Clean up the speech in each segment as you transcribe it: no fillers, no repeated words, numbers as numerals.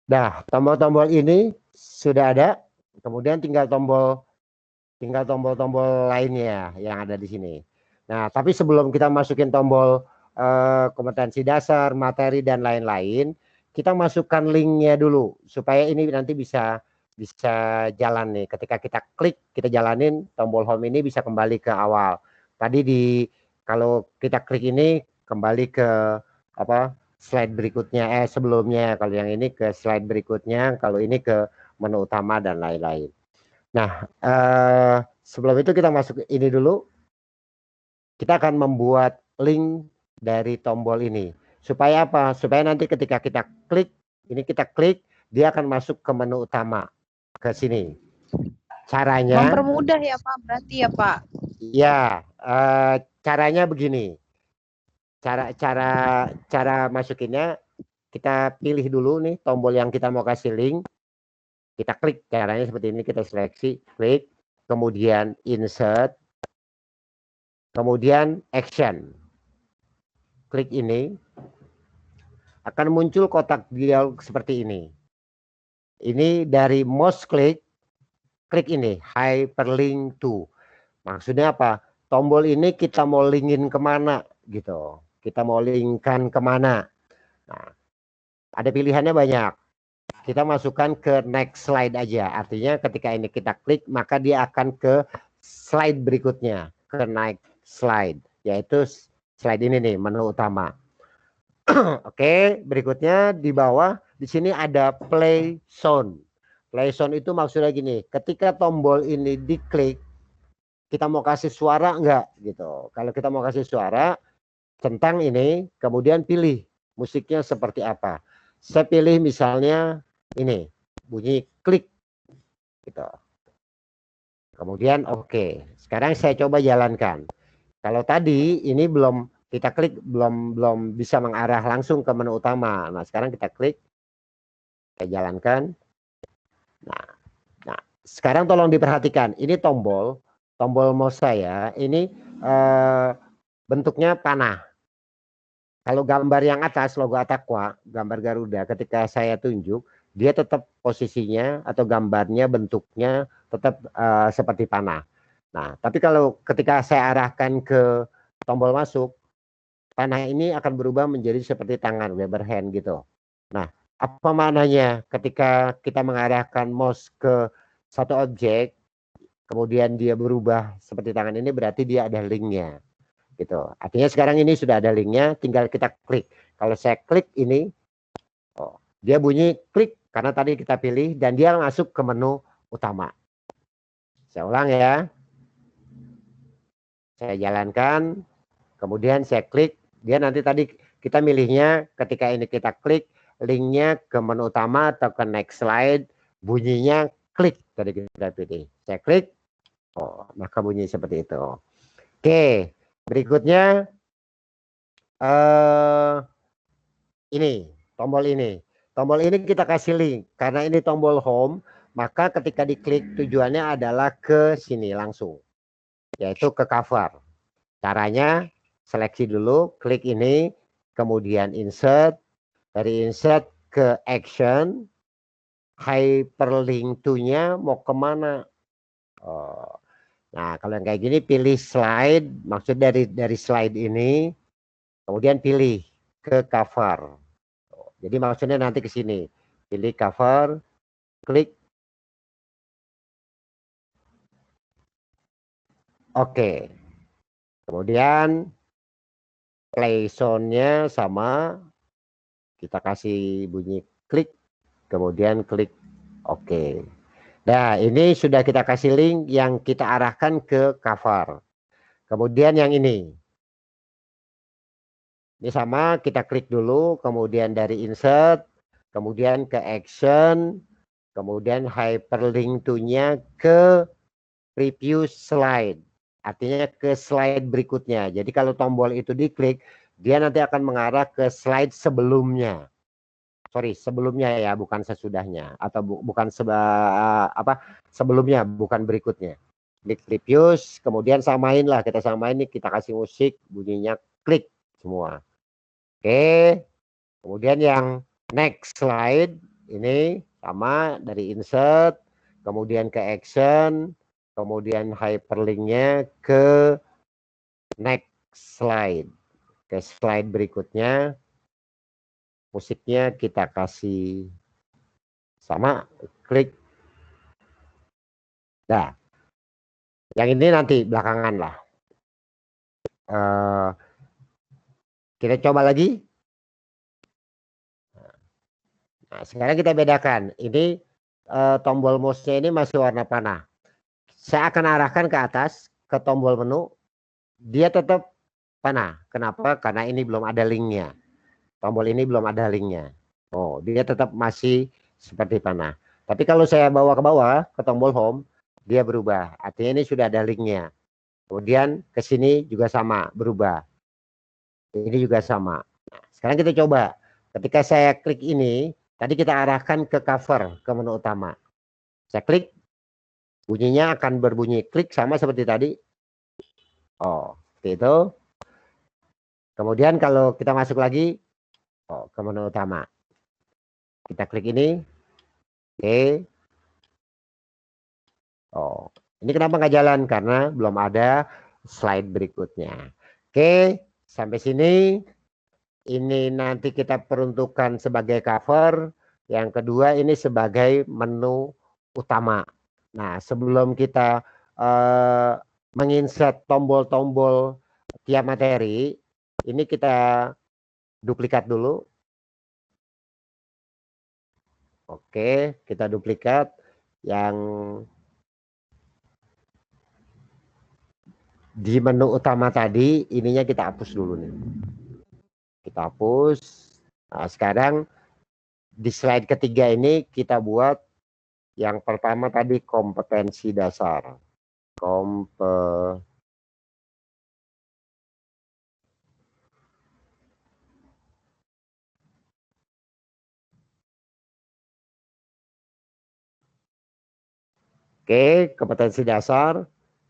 Nah, tombol-tombol ini sudah ada, kemudian tinggal tombol-tombol lainnya yang ada di sini. Nah, tapi sebelum kita masukin tombol kompetensi dasar, materi dan lain-lain, kita masukkan linknya dulu supaya ini nanti bisa bisa jalan nih. Ketika kita klik, kita jalanin tombol home ini bisa kembali ke awal. Tadi kalau kita klik ini kembali ke apa slide berikutnya, sebelumnya. Kalau yang ini ke slide berikutnya, kalau ini ke menu utama dan lain-lain. Nah, sebelum itu kita masuk ini dulu. Kita akan membuat link dari tombol ini. Supaya apa? Supaya nanti ketika kita klik, dia akan masuk ke menu utama, ke sini. Caranya, Mempermudah ya Pak, berarti ya Pak. ya, caranya begini. Cara masukinnya, kita pilih dulu nih tombol yang kita mau kasih link. Kita klik, caranya seperti ini, kita seleksi, klik, kemudian insert, kemudian action. Klik ini, akan muncul kotak dialog seperti ini. Ini dari mouse klik ini, hyperlink to. Maksudnya apa? Tombol ini kita mau linkin kemana gitu. Kita mau linkkan kemana. Nah, ada pilihannya banyak. Kita masukkan ke next slide aja. Artinya ketika ini kita klik, maka dia akan ke slide berikutnya. Ke next slide. Yaitu slide ini nih, menu utama. Oke, berikutnya di bawah di sini ada play sound. Play sound itu maksudnya gini, ketika tombol ini diklik, kita mau kasih suara enggak gitu. Kalau kita mau kasih suara tentang ini, kemudian pilih musiknya seperti apa. Saya pilih misalnya ini, bunyi klik gitu. Kemudian oke. Sekarang saya coba jalankan. Kalau tadi ini belum kita klik, belum bisa mengarah langsung ke menu utama. Nah, sekarang kita klik, kita jalankan. Nah, sekarang tolong diperhatikan. Ini tombol mouse saya ini bentuknya panah. Kalau gambar yang atas, logo Atakwa, gambar Garuda, ketika saya tunjuk, dia tetap posisinya atau gambarnya, bentuknya tetap seperti panah. Nah, tapi kalau ketika saya arahkan ke tombol masuk, panah ini akan berubah menjadi seperti tangan, Weber hand gitu. Nah, apa maknanya ketika kita mengarahkan mouse ke satu objek, kemudian dia berubah seperti tangan ini, berarti dia ada linknya gitu. Artinya sekarang ini sudah ada linknya, tinggal kita klik. Kalau saya klik ini, dia bunyi klik karena tadi kita pilih dan dia masuk ke menu utama. Saya ulang ya. Saya jalankan, kemudian saya klik, dia nanti tadi kita milihnya ketika ini kita klik, linknya ke menu utama atau ke next slide, bunyinya klik tadi kita pilih. Saya klik, maka bunyi seperti itu. Oke, berikutnya ini tombol ini. Tombol ini kita kasih link karena ini tombol home, maka ketika diklik tujuannya adalah ke sini langsung, yaitu ke cover. Caranya seleksi dulu, klik ini, kemudian insert, dari insert ke action, hyperlink to-nya mau kemana? Nah, kalau yang kayak gini pilih slide, maksud dari slide ini, kemudian pilih ke cover. Jadi maksudnya nanti ke sini, pilih cover, klik, oke. Kemudian play sound-nya sama, kita kasih bunyi klik, kemudian klik oke. Nah, ini sudah kita kasih link yang kita arahkan ke cover. Kemudian yang ini sama, kita klik dulu, kemudian dari insert, kemudian ke action, kemudian hyperlink to-nya ke preview slide. Artinya ke slide berikutnya. Jadi kalau tombol itu diklik, dia nanti akan mengarah ke slide sebelumnya. Sorry, sebelumnya ya, bukan sesudahnya. Atau bukan sebelumnya, bukan berikutnya. Klik previews, kemudian samain lah. Kita samain nih, kita kasih musik, bunyinya klik semua. Oke. Kemudian yang next slide, Ini sama dari insert, kemudian ke action, kemudian hyperlinknya ke next slide. Ke slide berikutnya, musiknya kita kasih sama, klik. Nah, yang ini nanti belakangan lah. Kita coba lagi. Nah, sekarang kita bedakan. Ini tombol mouse-nya ini masih warna panah. Saya akan arahkan ke atas, ke tombol menu. Dia tetap panah. Kenapa? Karena ini belum ada linknya. Tombol ini belum ada linknya. Oh, dia tetap masih seperti panah. Tapi kalau saya bawa ke bawah, ke tombol home, dia berubah. Artinya ini sudah ada linknya. Kemudian ke sini juga sama, berubah. Ini juga sama. Nah, sekarang kita coba. Ketika saya klik ini, tadi kita arahkan ke cover, ke menu utama. Saya klik, bunyinya akan berbunyi klik sama seperti tadi. Oh, seperti itu. Kemudian kalau kita masuk lagi, oh, ke menu utama. Kita klik ini. Oke. Oh, ini kenapa nggak jalan? Karena belum ada slide berikutnya. Oke, sampai sini. Ini nanti kita peruntukkan sebagai cover. Yang kedua ini sebagai menu utama. Nah, sebelum kita menginsert tombol-tombol tiap materi, ini kita duplikat dulu. Oke, kita duplikat yang di menu utama tadi, ininya kita hapus dulu nih. Kita hapus. Nah, sekarang di slide ketiga ini kita buat yang pertama tadi kompetensi dasar. Oke, kompetensi dasar.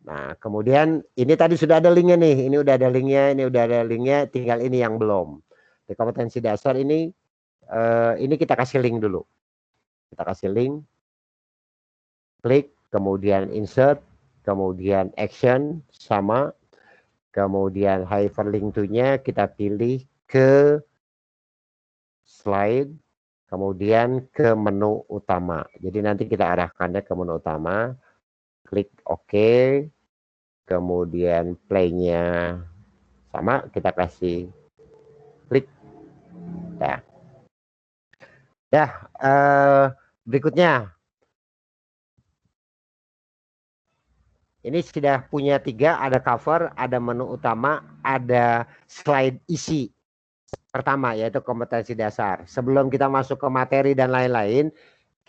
Nah, kemudian ini tadi sudah ada linknya nih. Ini udah ada linknya, ini udah ada linknya. Tinggal ini yang belum. Di kompetensi dasar ini kita kasih link dulu. Kita kasih link. Klik, kemudian insert, kemudian action sama. Kemudian hyperlink to-nya kita pilih ke slide. Kemudian ke menu utama. Jadi nanti kita arahkannya ke menu utama. Klik OK. Kemudian play-nya sama, kita kasih klik. Nah, berikutnya. Ini sudah punya 3, ada cover, ada menu utama, ada slide isi. Pertama yaitu kompetensi dasar. Sebelum kita masuk ke materi dan lain-lain,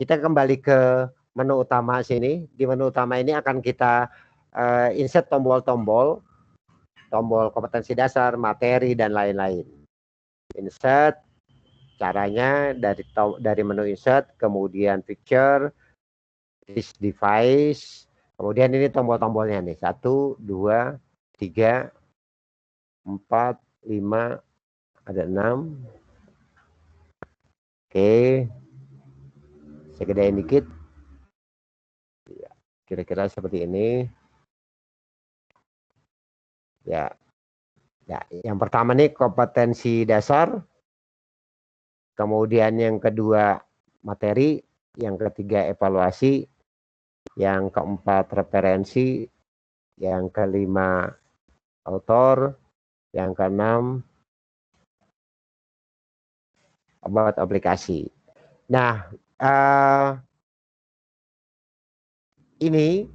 kita kembali ke menu utama sini. Di menu utama ini akan kita insert tombol-tombol, tombol kompetensi dasar, materi, dan lain-lain. Insert, caranya dari menu insert, kemudian picture, this device, kemudian ini tombol-tombolnya nih, 1, 2, 3, 4, 5, ada 6. Oke, saya gedein dikit. Kira-kira seperti ini. Ya, yang pertama nih kompetensi dasar, kemudian yang kedua materi, yang ketiga evaluasi, yang keempat referensi, yang kelima author, yang keenam about aplikasi. Nah, ini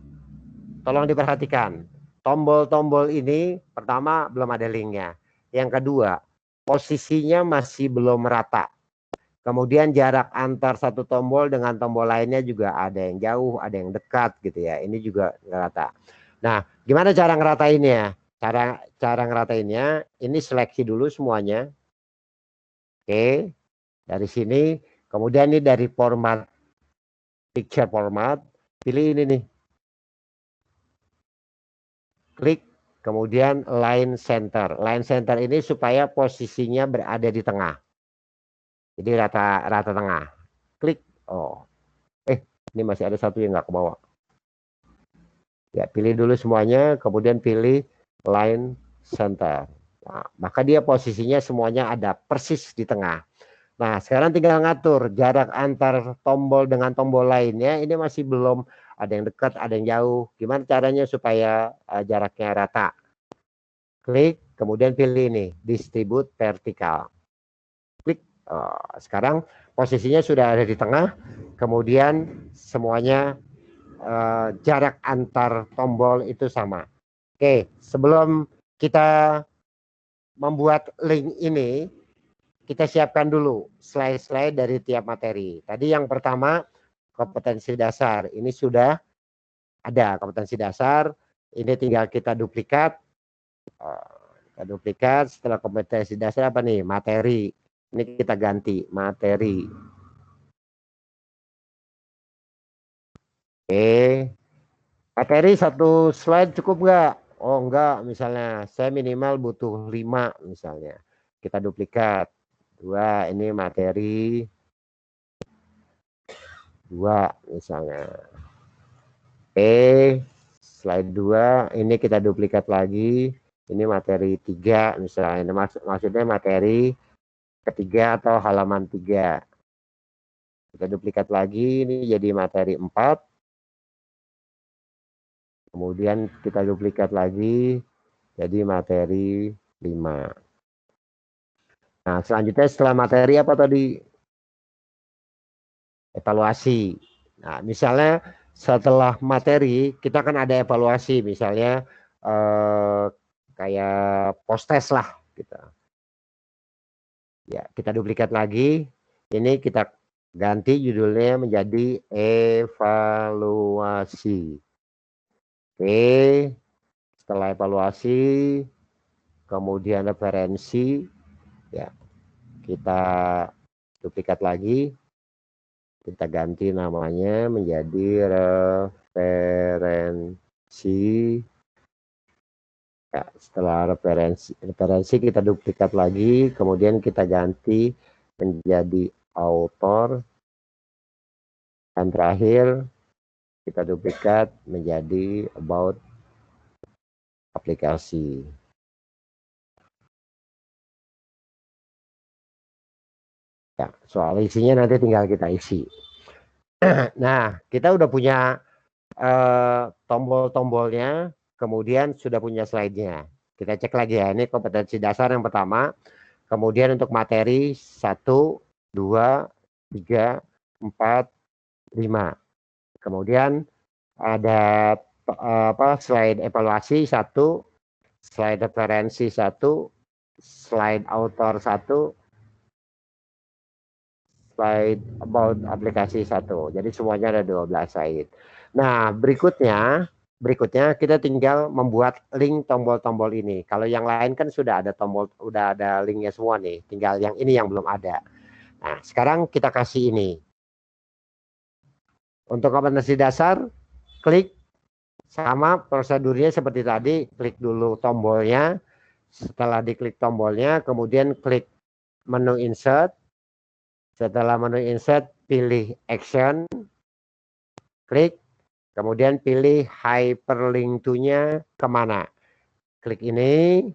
tolong diperhatikan. Tombol-tombol ini pertama belum ada linknya. Yang kedua, posisinya masih belum merata. Kemudian jarak antar satu tombol dengan tombol lainnya juga ada yang jauh, ada yang dekat gitu ya. Ini juga nggak rata. Nah, gimana cara ngeratainnya? Cara ngeratainnya, ini seleksi dulu semuanya. Oke, dari sini. Kemudian ini dari format, picture format, pilih ini nih. Klik, kemudian line center. Line center ini supaya posisinya berada di tengah. Jadi rata tengah. Klik. Oh, ini masih ada satu yang nggak ke bawah. Ya, pilih dulu semuanya, kemudian pilih line center. Nah, maka dia posisinya semuanya ada persis di tengah. Nah, sekarang tinggal ngatur jarak antar tombol dengan tombol lainnya. Ini masih belum, ada yang dekat, ada yang jauh. Gimana caranya supaya jaraknya rata? Klik, kemudian pilih ini, distribute vertikal. Klik, sekarang posisinya sudah ada di tengah. Kemudian semuanya jarak antar tombol itu sama. Oke, sebelum kita membuat link ini, kita siapkan dulu slide-slide dari tiap materi. Tadi yang pertama kompetensi dasar. Ini sudah ada kompetensi dasar. Ini tinggal kita duplikat. Kita duplikat. Setelah kompetensi dasar apa nih? Materi. Ini kita ganti materi. Oke. Materi satu slide cukup nggak? Oh enggak, misalnya saya minimal butuh 5 misalnya. Kita duplikat. 2, ini materi 2 misalnya. Slide 2, ini kita duplikat lagi. Ini materi 3 misalnya. Ini maksudnya materi ketiga atau halaman 3. Kita duplikat lagi, ini jadi materi 4. Kemudian kita duplikat lagi, jadi materi 5. Nah, selanjutnya setelah materi apa tadi? Evaluasi. Nah, misalnya setelah materi, kita kan ada evaluasi, misalnya kayak post test lah. Gitu. Ya, kita duplikat lagi. Ini kita ganti judulnya menjadi evaluasi. Oke, setelah evaluasi, kemudian referensi, ya kita duplikat lagi, kita ganti namanya menjadi referensi. Ya, setelah referensi kita duplikat lagi, kemudian kita ganti menjadi author, dan terakhir kita duplikat menjadi about aplikasi. Ya, soal isinya nanti tinggal kita isi. Nah, kita udah punya tombol-tombolnya, kemudian sudah punya slide-nya. Kita cek lagi ya, ini kompetensi dasar yang pertama. Kemudian untuk materi 1, 2, 3, 4, 5. Kemudian ada slide evaluasi 1, slide referensi 1, slide author 1, slide about aplikasi 1. Jadi semuanya ada 12 slide. Nah, berikutnya kita tinggal membuat link tombol-tombol ini. Kalau yang lain kan sudah ada tombol, udah ada linknya semua nih. Tinggal yang ini yang belum ada. Nah, sekarang kita kasih ini. Untuk kompetensi dasar, klik sama prosedurnya seperti tadi. Klik dulu tombolnya. Setelah diklik tombolnya, kemudian klik menu insert. Setelah menu insert, pilih action, klik, kemudian pilih hyperlink to-nya kemana. Klik ini,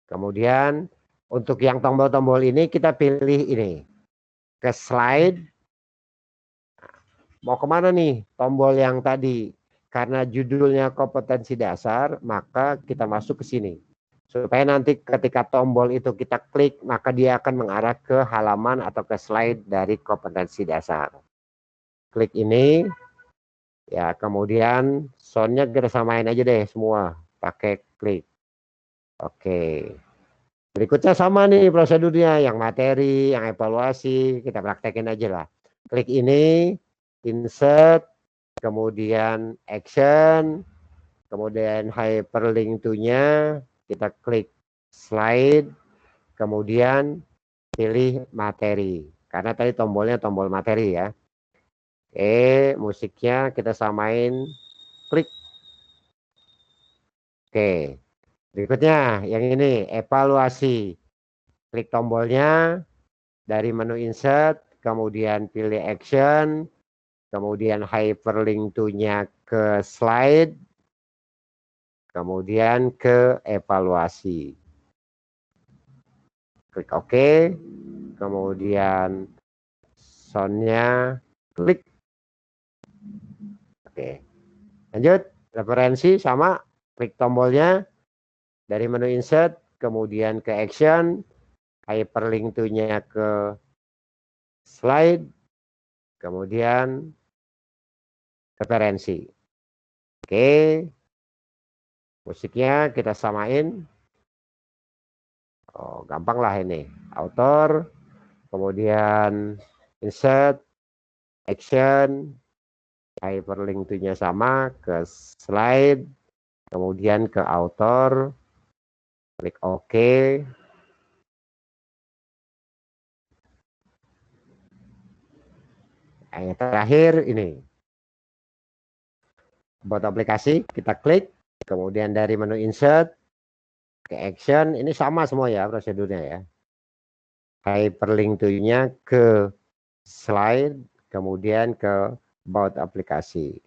kemudian untuk yang tombol-tombol ini kita pilih ini, ke slide. Mau kemana nih tombol yang tadi? Karena judulnya kompetensi dasar, maka kita masuk ke sini. Supaya nanti ketika tombol itu kita klik, maka dia akan mengarah ke halaman atau ke slide dari kompetensi dasar. Klik ini, ya kemudian soundnya kita samain aja deh semua, pakai klik. Oke. Berikutnya sama nih prosedurnya, yang materi, yang evaluasi, kita praktekin aja lah. Klik ini, insert, kemudian action, kemudian hyperlink to-nya, kita klik slide, kemudian pilih materi. Karena tadi tombolnya tombol materi ya. Musiknya kita samain, klik. Oke, berikutnya yang ini, evaluasi. Klik tombolnya, dari menu insert, kemudian pilih action, kemudian hyperlink to-nya ke slide, kemudian ke evaluasi. Klik OK, kemudian sound-nya klik. Oke, lanjut. Referensi sama, klik tombolnya dari menu insert, kemudian ke action, hyperlink to-nya ke slide, kemudian referensi. Oke, musiknya kita samain. Oh, gampang lah ini. Author, kemudian insert, action, hyperlink to-nya sama ke slide, kemudian ke author, klik OK. Yang terakhir ini buat aplikasi, kita klik, kemudian dari menu insert ke action, ini sama semua ya prosedurnya ya. Hyperlink to-nya ke slide, kemudian ke about aplikasi.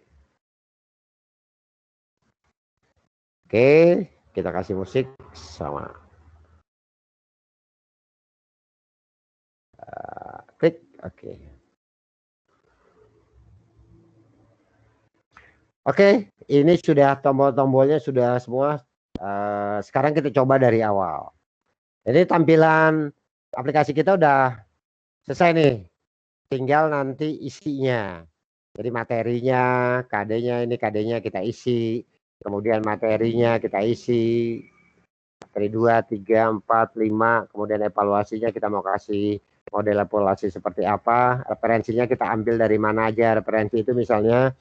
Oke, kita kasih musik sama. Klik, oke. Oke, ini sudah tombol-tombolnya sudah semua. Sekarang kita coba dari awal. Jadi tampilan aplikasi kita udah selesai nih. Tinggal nanti isinya. Jadi materinya, KD-nya, ini KD-nya kita isi. Kemudian materinya kita isi. Materi 2, 3, 4, 5. Kemudian evaluasinya kita mau kasih model evaluasi seperti apa. Referensinya kita ambil dari mana aja. Referensi itu misalnya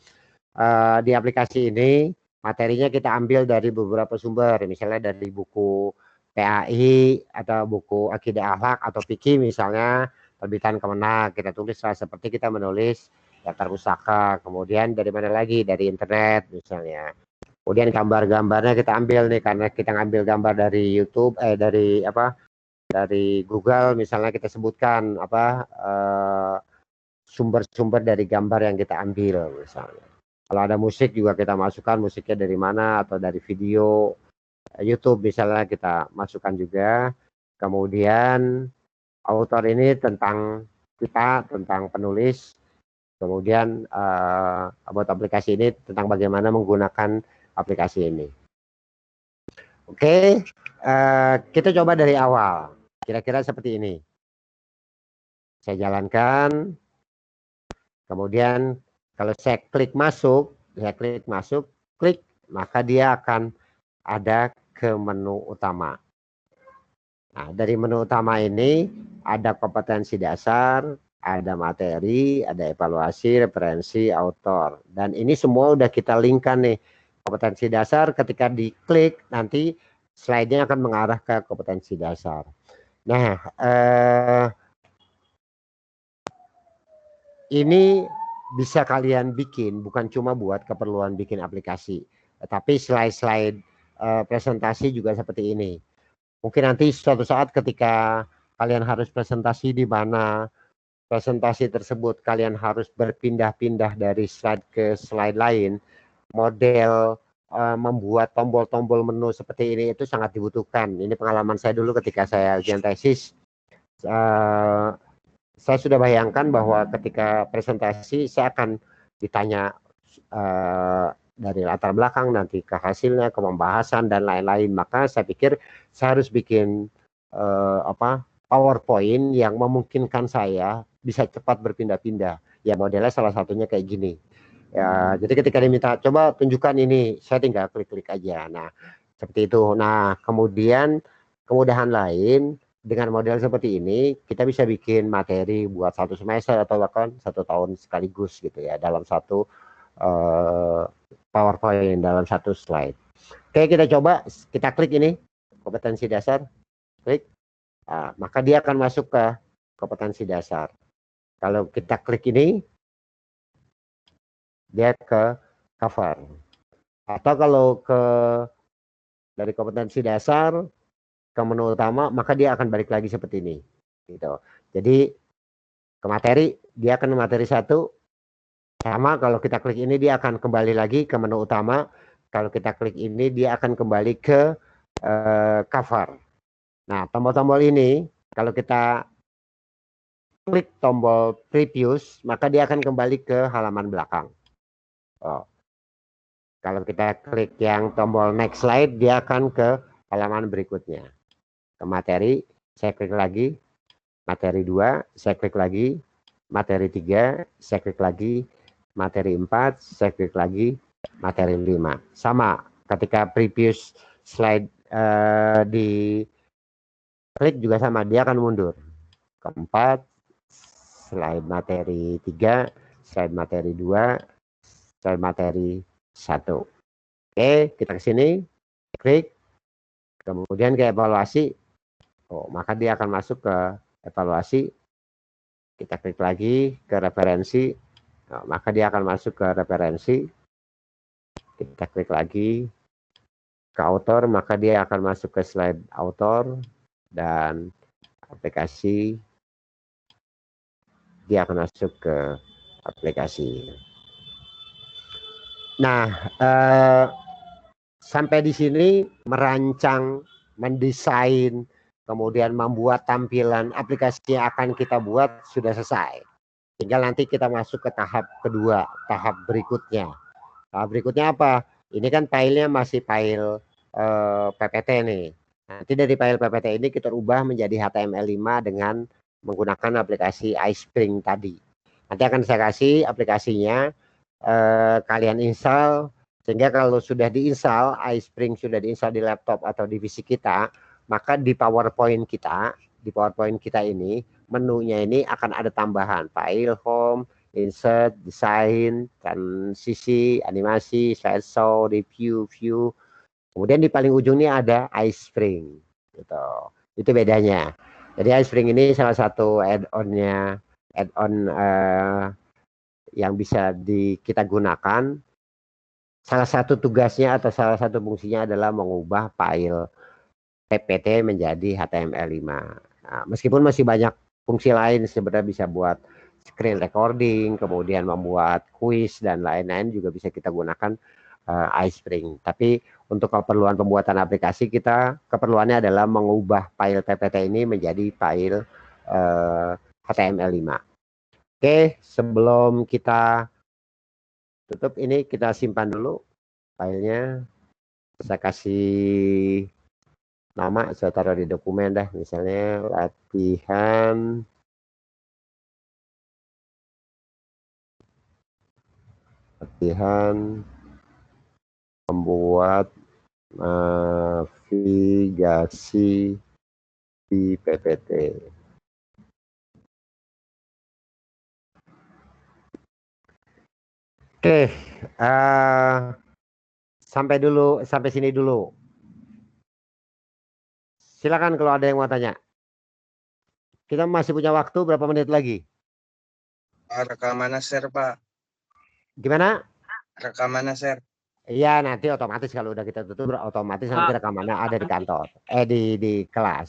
di aplikasi ini materinya kita ambil dari beberapa sumber, misalnya dari buku PAI atau buku Akidah Akhlak atau Fikih misalnya terbitan Kemenak, kita tulis seperti kita menulis daftar pustaka. Kemudian dari mana lagi, dari internet misalnya. Kemudian gambar-gambarnya kita ambil nih, karena kita ngambil gambar dari YouTube, dari Google misalnya, kita sebutkan sumber-sumber dari gambar yang kita ambil misalnya. Kalau ada musik juga kita masukkan musiknya dari mana, atau dari video YouTube misalnya kita masukkan juga. Kemudian author ini tentang kita, tentang penulis. Kemudian about aplikasi ini tentang bagaimana menggunakan aplikasi ini. Oke, kita coba dari awal. Kira-kira seperti ini. Saya jalankan. Kemudian kalau saya klik masuk, klik, maka dia akan ada ke menu utama. Nah, dari menu utama ini ada kompetensi dasar, ada materi, ada evaluasi, referensi, author. Dan ini semua udah kita linkkan nih. Kompetensi dasar ketika diklik nanti slide-nya akan mengarah ke kompetensi dasar. Nah, ini bisa kalian bikin bukan cuma buat keperluan bikin aplikasi, tapi slide-slide presentasi juga seperti ini. Mungkin nanti suatu saat ketika kalian harus presentasi di mana presentasi tersebut kalian harus berpindah-pindah dari slide ke slide lain, model membuat tombol-tombol menu seperti ini itu sangat dibutuhkan. Ini pengalaman saya dulu ketika saya ujian tesis. Saya sudah bayangkan bahwa ketika presentasi saya akan ditanya dari latar belakang, nanti ke hasilnya, ke pembahasan dan lain-lain. Maka saya pikir saya harus bikin PowerPoint yang memungkinkan saya bisa cepat berpindah-pindah. Ya modelnya salah satunya kayak gini. Ya, jadi ketika diminta coba tunjukkan ini, saya tinggal klik-klik aja. Nah, seperti itu. Nah, kemudian kemudahan lain dengan model seperti ini, kita bisa bikin materi buat 1 semester atau bahkan 1 tahun sekaligus gitu ya, dalam satu PowerPoint, dalam satu slide. Oke, kita coba, kita klik ini, kompetensi dasar, klik, maka dia akan masuk ke kompetensi dasar. Kalau kita klik ini, dia ke cover. Atau kalau dari kompetensi dasar ke menu utama, maka dia akan balik lagi seperti ini gitu. Jadi ke materi, dia akan materi 1. Sama kalau kita klik ini dia akan kembali lagi ke menu utama. Kalau kita klik ini dia akan kembali ke cover. Nah, tombol-tombol ini kalau kita klik tombol previous, maka dia akan kembali ke halaman belakang. Oh. Kalau kita klik yang tombol next slide, dia akan ke halaman berikutnya. Ke materi, saya klik lagi. Materi 2, saya klik lagi. Materi 3, saya klik lagi. Materi 4, saya klik lagi. Materi 5. Sama, ketika previous slide di klik juga sama, dia akan mundur. Keempat, slide materi 3, slide materi 2, slide materi 1. Oke, kita ke sini, klik, kemudian ke evaluasi. Oh, maka dia akan masuk ke evaluasi. Kita klik lagi ke referensi, oh, maka dia akan masuk ke referensi. Kita klik lagi ke author, maka dia akan masuk ke slide author dan aplikasi. Dia akan masuk ke aplikasi. Nah, sampai di sini merancang, mendesain, kemudian membuat tampilan aplikasi yang akan kita buat sudah selesai. Tinggal nanti kita masuk ke tahap kedua, tahap berikutnya. Tahap berikutnya apa? Ini kan filenya masih file PPT nih. Nanti dari file PPT ini kita ubah menjadi HTML5 dengan menggunakan aplikasi iSpring tadi. Nanti akan saya kasih aplikasinya, kalian install, sehingga kalau sudah diinstal, iSpring sudah diinstal di laptop atau di PC kita, maka di PowerPoint kita ini, menunya ini akan ada tambahan file, home, insert, design, transisi, animasi, slideshow, review, view. Kemudian di paling ujungnya ada iSpring. Gitu. Itu bedanya. Jadi iSpring ini salah satu add-on-nya, yang bisa kita gunakan. Salah satu tugasnya atau salah satu fungsinya adalah mengubah file PPT menjadi HTML5. Nah, meskipun masih banyak fungsi lain, sebenarnya bisa buat screen recording, kemudian membuat quiz dan lain-lain juga bisa kita gunakan iSpring. Tapi untuk keperluan pembuatan aplikasi kita, keperluannya adalah mengubah file PPT ini menjadi file HTML5. Oke, sebelum kita tutup ini, kita simpan dulu filenya. Saya kasih nama, saya taruh di dokumen dah, misalnya latihan membuat navigasi di PPT. Oke, sampai sini dulu. Silakan kalau ada yang mau tanya. Kita masih punya waktu berapa menit lagi? Rekamannya share, Pak. Gimana? Rekamannya share. Iya, nanti otomatis kalau udah kita tutup, otomatis nanti rekamannya ada di kantor, di kelas.